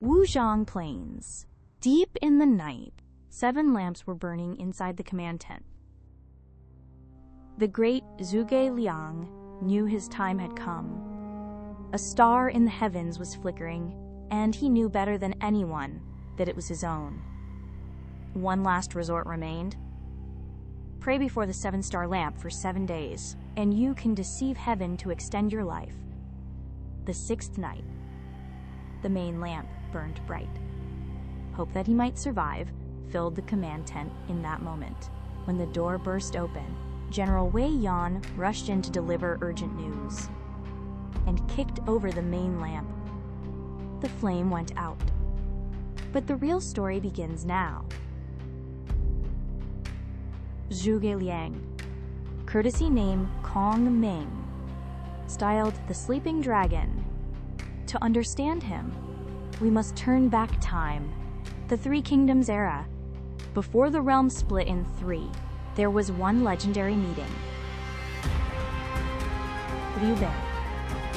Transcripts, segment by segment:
Wuzhang Plains. Deep in the night, 7 lamps were burning inside the command tent. The great Zhuge Liang knew his time had come. A star in the heavens was flickering, and he knew better than anyone that it was his own. One last resort remained. Pray before the 7-star lamp for 7 days, and you can deceive heaven to extend your life. The 6th night, the main lamp burned bright. Hope that he might survive filled the command tent in that moment. When the door burst open, General Wei Yan rushed in to deliver urgent news and kicked over the main lamp. The flame went out. But the real story begins now. Zhuge Liang, courtesy name Kong Ming, styled the Sleeping Dragon. To understand him, we must turn back time, the Three Kingdoms era. Before the realm split in 3, there was one legendary meeting. Liu Bei.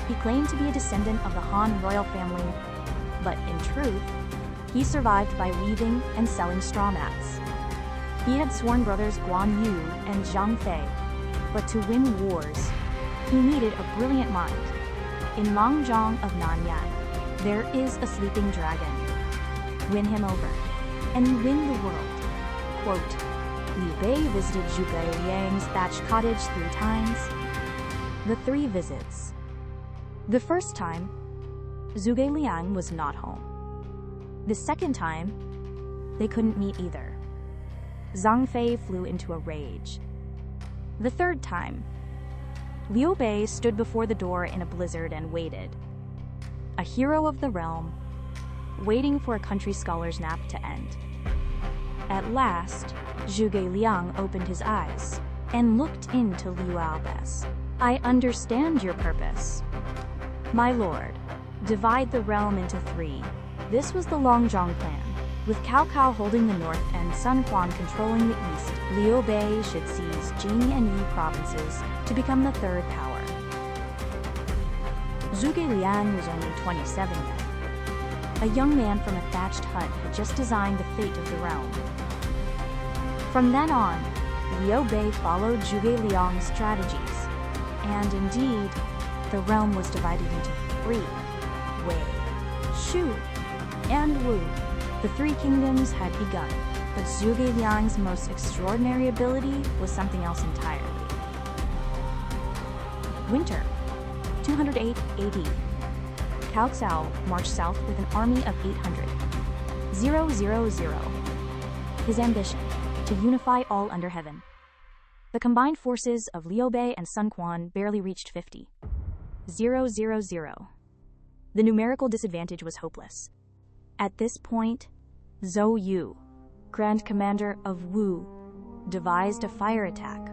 He claimed to be a descendant of the Han royal family, but in truth, he survived by weaving and selling straw mats. He had sworn brothers Guan Yu and Zhang Fei, but to win wars, he needed a brilliant mind. In Langzhong of Nanyang, there is a sleeping dragon. Win him over, and you win the world. Quote, Liu Bei visited Zhuge Liang's thatched cottage 3 times. The 3 visits. The first time, Zhuge Liang was not home. The second time, they couldn't meet either. Zhang Fei flew into a rage. The third time, Liu Bei stood before the door in a blizzard and waited. A hero of the realm, waiting for a country scholar's nap to end. At last, Zhuge Liang opened his eyes and looked into Liu Albes. I understand your purpose. My lord, divide the realm into 3. This was the Langzhong plan. With Cao Cao holding the north and Sun Quan controlling the east, Liu Bei should seize Jing and Yi provinces to become the 3rd power. Zhuge Liang was only 27 then. A young man from a thatched hut had just designed the fate of the realm. From then on, Liu Bei followed Zhuge Liang's strategies, and indeed, the realm was divided into 3, Wei, Shu, and Wu. The 3 kingdoms had begun, but Zhuge Liang's most extraordinary ability was something else entirely. Winter, 208 AD. Cao Cao marched south with an army of 800. 000. His ambition, to unify all under heaven. The combined forces of Liu Bei and Sun Quan barely reached 50. 000. The numerical disadvantage was hopeless. At this point, Zhou Yu, Grand Commander of Wu, devised a fire attack.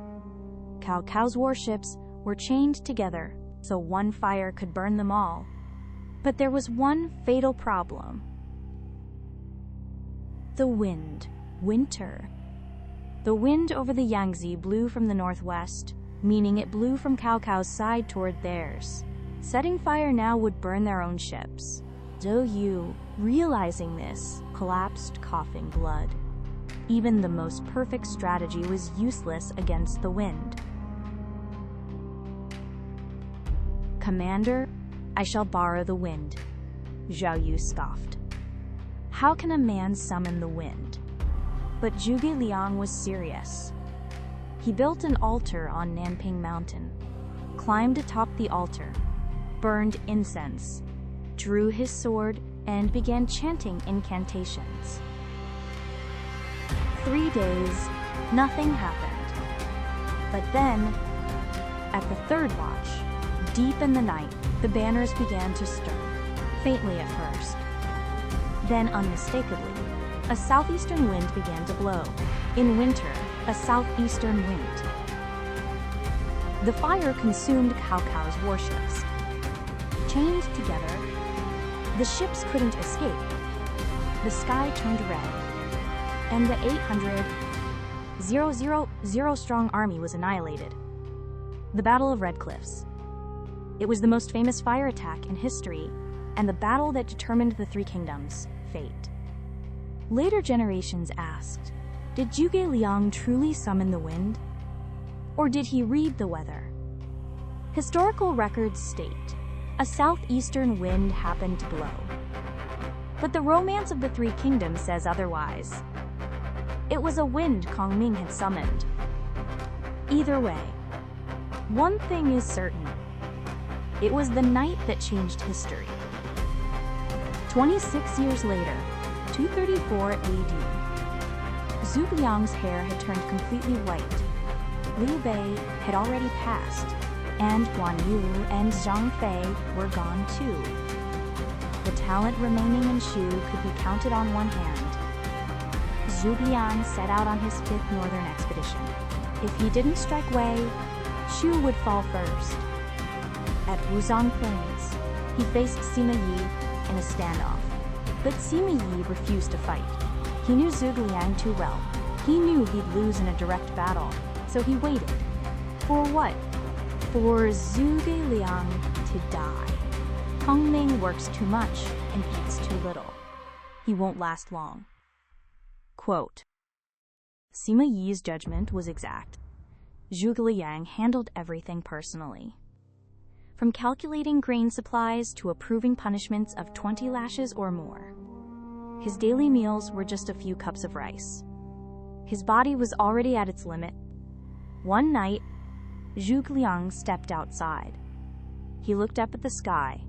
Cao Cao's warships were chained together so one fire could burn them all. But there was one fatal problem. The wind. Winter. The wind over the Yangtze blew from the northwest, meaning it blew from Cao Cao's side toward theirs. Setting fire now would burn their own ships. Zhou Yu, realizing this, collapsed, coughing blood. Even the most perfect strategy was useless against the wind. Commander, I shall borrow the wind, Zhou Yu scoffed. How can a man summon the wind? But Zhuge Liang was serious. He built an altar on Nanping Mountain, climbed atop the altar, burned incense, drew his sword, and began chanting incantations. 3 days, nothing happened. But then, at the 3rd watch, deep in the night, the banners began to stir, faintly at first. Then, unmistakably, a southeastern wind began to blow. In winter, a southeastern wind. The fire consumed Cao Cao's warships. Chained together, the ships couldn't escape. The sky turned red, and the 800,000 strong army was annihilated. The Battle of Red Cliffs. It was the most famous fire attack in history, and the battle that determined the three kingdoms' fate. Later generations asked, did Zhuge Liang truly summon the wind? Or did he read the weather? Historical records state, a southeastern wind happened to blow. But the romance of the three kingdoms says otherwise. It was a wind Kongming had summoned. Either way, one thing is certain. It was the night that changed history. 26 years later, 234 AD, Zhuge Liang's hair had turned completely white. Liu Bei had already passed, and Guan Yu and Zhang Fei were gone too. The talent remaining in Shu could be counted on one hand. Zhuge Liang set out on his 5th northern expedition. If he didn't strike Wei, Shu would fall first. At Wuzhang Plains, he faced Sima Yi in a standoff, but Sima Yi refused to fight. He knew Zhuge Liang too well. He knew he'd lose in a direct battle, so he waited. For what? For Zhuge Liang to die. Kongming works too much and eats too little. He won't last long. Quote, Sima Yi's judgment was exact. Zhuge Liang handled everything personally. From calculating grain supplies to approving punishments of 20 lashes or more. His daily meals were just a few cups of rice. His body was already at its limit. One night, Zhuge Liang stepped outside. He looked up at the sky.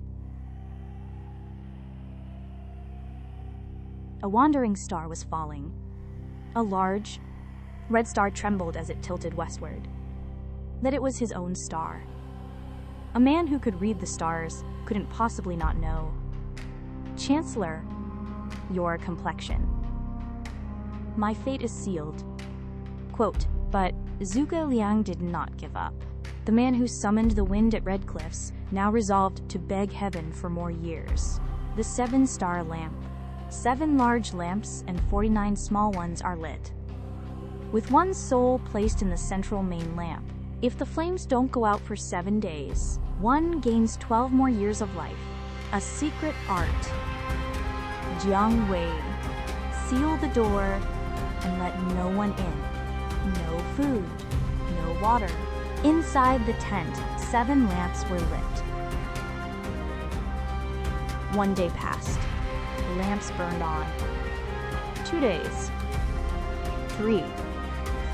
A wandering star was falling. A large, red star trembled as it tilted westward. That it was his own star. A man who could read the stars couldn't possibly not know. Chancellor, your complexion. My fate is sealed. Quote, but Zhuge Liang did not give up. The man who summoned the wind at Red Cliffs now resolved to beg heaven for more years. The 7-star lamp. 7 large lamps and 49 small ones are lit. With one soul placed in the central main lamp. If the flames don't go out for 7 days, one gains 12 more years of life. A secret art. Jiang Wei. Seal the door and let no one in. No food. No water. Inside the tent, 7 lamps were lit. 1 day passed. The lamps burned on. 2 days. 3.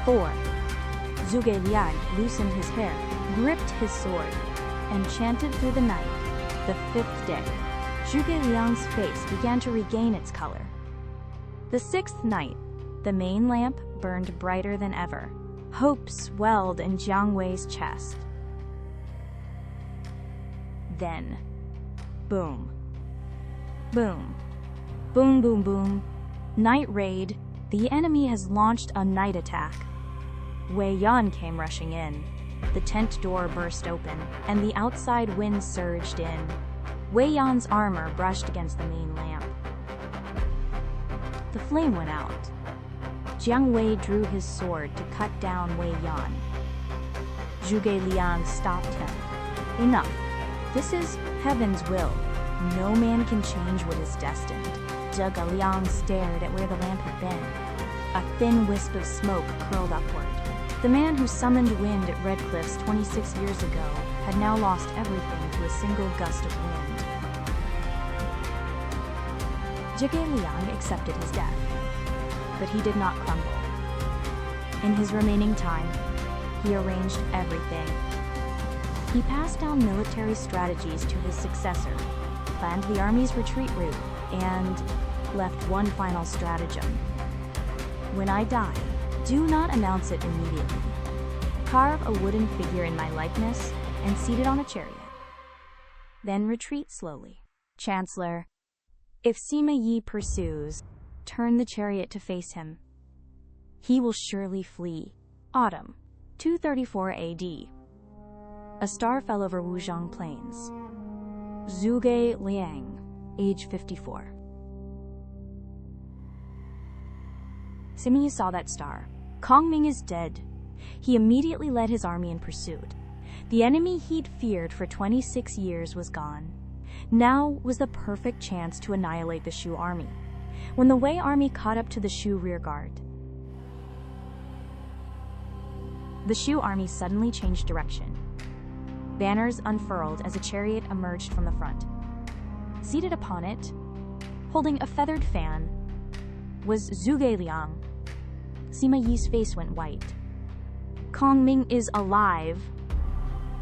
4. Zhuge Liang loosened his hair, gripped his sword, and chanted through the night. The 5th day, Zhuge Liang's face began to regain its color. The 6th night, the main lamp burned brighter than ever. Hope swelled in Jiang Wei's chest. Then, boom. Boom. Boom, boom, boom. Night raid. The enemy has launched a night attack. Wei Yan came rushing in. The tent door burst open, and the outside wind surged in. Wei Yan's armor brushed against the main lamp. The flame went out. Jiang Wei drew his sword to cut down Wei Yan. Zhuge Liang stopped him. Enough. This is heaven's will. No man can change what is destined. Zhuge Liang stared at where the lamp had been. A thin wisp of smoke curled upward. The man who summoned wind at Red Cliffs 26 years ago had now lost everything to a single gust of wind. Zhuge Liang accepted his death, but he did not crumble. In his remaining time, he arranged everything. He passed down military strategies to his successor, planned the army's retreat route, and left one final stratagem. When I die, do not announce it immediately. Carve a wooden figure in my likeness and seat it on a chariot. Then retreat slowly. Chancellor, if Sima Yi pursues, turn the chariot to face him. He will surely flee. Autumn, 234 AD. A star fell over Wuzhang Plains. Zhuge Liang, age 54. Sima Yi saw that star. Kongming is dead. He immediately led his army in pursuit. The enemy he'd feared for 26 years was gone. Now was the perfect chance to annihilate the Shu army. When the Wei army caught up to the Shu rearguard, the Shu army suddenly changed direction. Banners unfurled as a chariot emerged from the front. Seated upon it, holding a feathered fan, was Zhuge Liang. Sima Yi's face went white. "Kong Ming is alive!"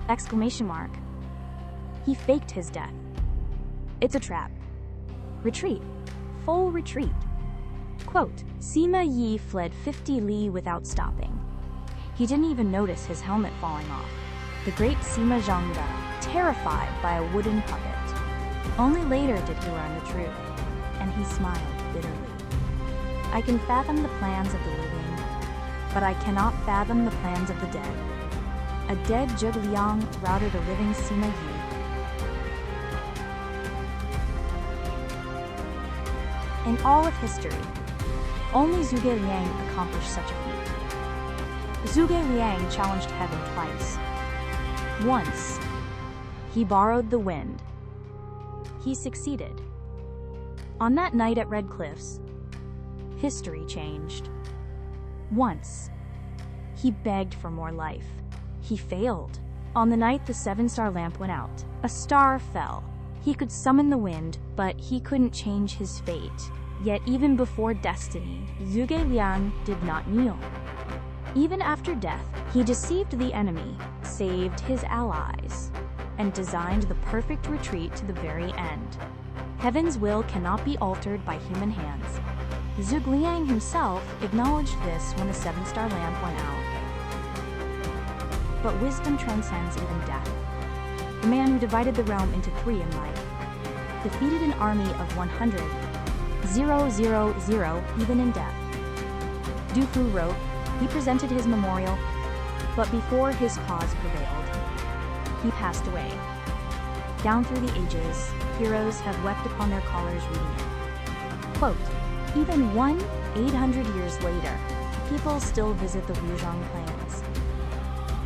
Exclamation mark. He faked his death. It's a trap. Retreat. Full retreat. Quote, Sima Yi fled 50 li without stopping. He didn't even notice his helmet falling off. The great Sima Zhangde, terrified by a wooden puppet. Only later did he learn the truth, and he smiled bitterly. I can fathom the plans of the living, but I cannot fathom the plans of the dead. A dead Zhuge Liang routed a living Sima Yi. In all of history, only Zhuge Liang accomplished such a feat. Zhuge Liang challenged heaven twice. Once, he borrowed the wind. He succeeded. On that night at Red Cliffs, history changed. Once, he begged for more life. He failed. On the night the 7-star lamp went out, a star fell. He could summon the wind, but he couldn't change his fate. Yet even before destiny, Zhuge Liang did not kneel. Even after death, he deceived the enemy, saved his allies, and designed the perfect retreat to the very end. Heaven's will cannot be altered by human hands. Zhuge Liang himself acknowledged this when the 7-star lamp went out. But wisdom transcends even death. The man who divided the realm into 3 in life defeated an army of 100, 000, even in death. Du Fu wrote, he presented his memorial, but before his cause prevailed, he passed away. Down through the ages, heroes have wept upon their collars reading it. Quote, even 800 years later, people still visit the Wuzhang Plains.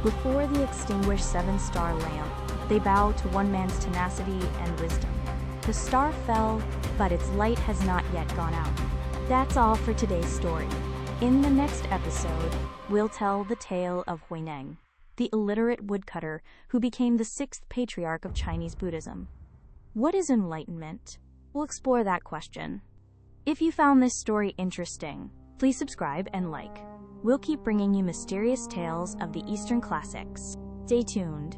Before the extinguished 7-star lamp, they bow to one man's tenacity and wisdom. The star fell, but its light has not yet gone out. That's all for today's story. In the next episode, we'll tell the tale of Huineng, the illiterate woodcutter who became the 6th patriarch of Chinese Buddhism. What is enlightenment? We'll explore that question. If you found this story interesting, please subscribe and like. We'll keep bringing you mysterious tales of the Eastern classics. Stay tuned.